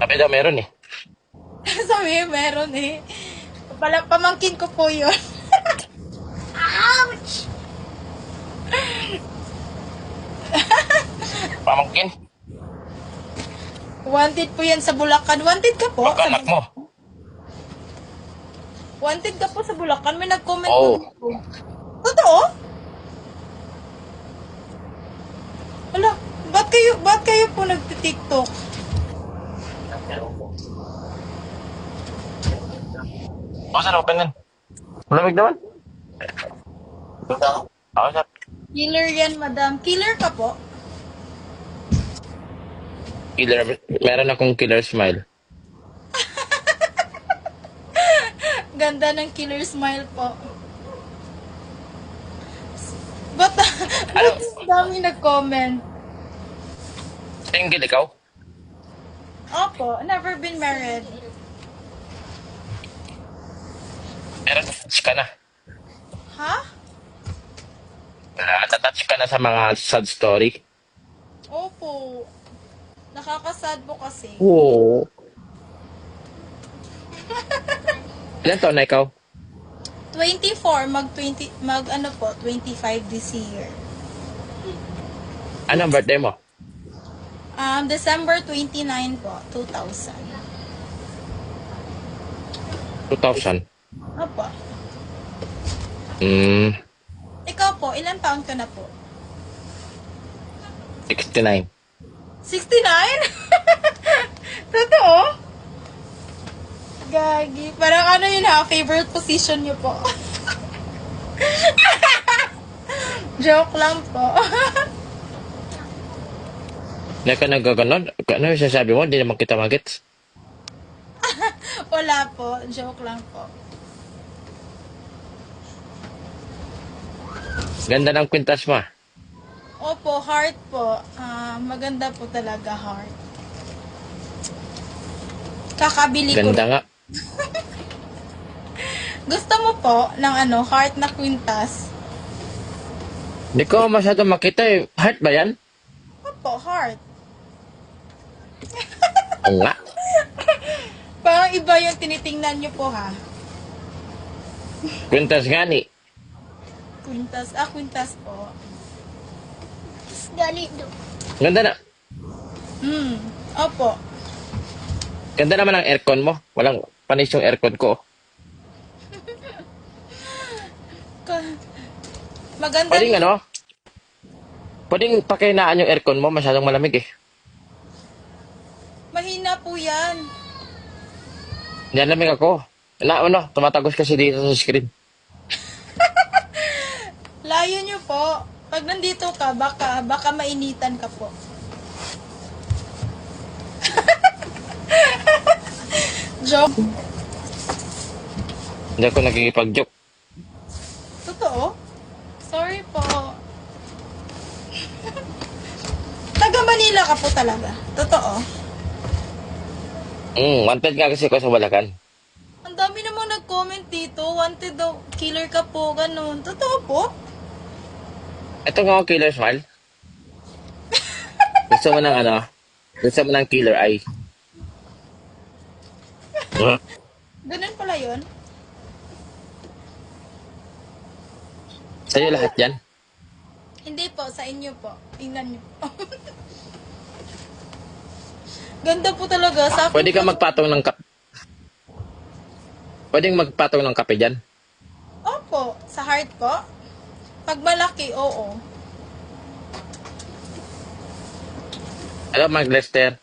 Sabi daw meron eh. Sabi, meron eh. Pamangkin ko po yun. Ouch! Pamangkin. Wanted po yan sa Bulacan. Wanted ka po? Mag-anak mo. Wanted ka po sa Bulacan? May nag-comment Oo. po. Totoo? Wala. Ba't kayo po nagti-TikTok? O, saan open yan? Malamig naman. Oo, sir. Killer yan, madam. Killer ka po? Killer. Meron akong killer smile. Ganda ng killer smile po. Ba't Ano? dami nag-comment? Single ikaw? Opo, never been married. Meron, touch ka na. Ha? Natatouch ka na sa mga sad story. Opo. Nakakasad po kasi. Oo. Ilan taon na ikaw? 24, mag ano po, 25 this year. Anong birthday mo? December 29 po, 2000. 2000. Opo. Ikaw po, ilan taon ka na po? 69. 69? Totoo? Gagi. Parang ano yun ha, favorite position niyo po. Joke lang po. Hindi ka nagaganon? Ano yung sasabi mo? Hindi naman kita magets. Wala po, joke lang po. Ganda ng kwintas mo. Opo, heart po. Maganda po talaga heart. Kakabili ko. Ganda nga. Gusto mo po ng ano, heart na kwintas? Hindi ko masyado makita eh. Heart ba yan? Opo, heart. Oo nga. Parang iba yung tinitingnan niyo po ha. Kwintas nga ni. Kwintas po. Ganda na. Opo. Ganda naman ang aircon mo. Walang panis yung aircon ko. Maganda. Pwedeng ano? Pwedeng pakinaan yung aircon mo. Masyadong malamig eh. Mahina po yan. Nilalamig ako. Tumatagos kasi dito sa screen. Layo niyo po. Pag nandito ka, baka mainitan ka po. Joke. Hindi ako nagkikipag-joke. Totoo? Sorry po. Taga Manila ka po talaga. Totoo. Wanted nga kasi ko sa Bulacan. Ang dami namang nag-comment dito. Wanted daw, killer ka po, ganun. Totoo po? Ito nga ako killer smile. Gusto mo ng ano? Gusto mo ng killer eye. Ganun pala yun? Sa'yo lahat yan. Hindi po, sa inyo po. Tingnan niyo po. Ganda po talaga. Sa akin Pwede ka po- magpatong ng kape. Pwedeng magpatong ng kape dyan. Opo, sa heart po. Pag malaki, oo. Alam, Mag Lester.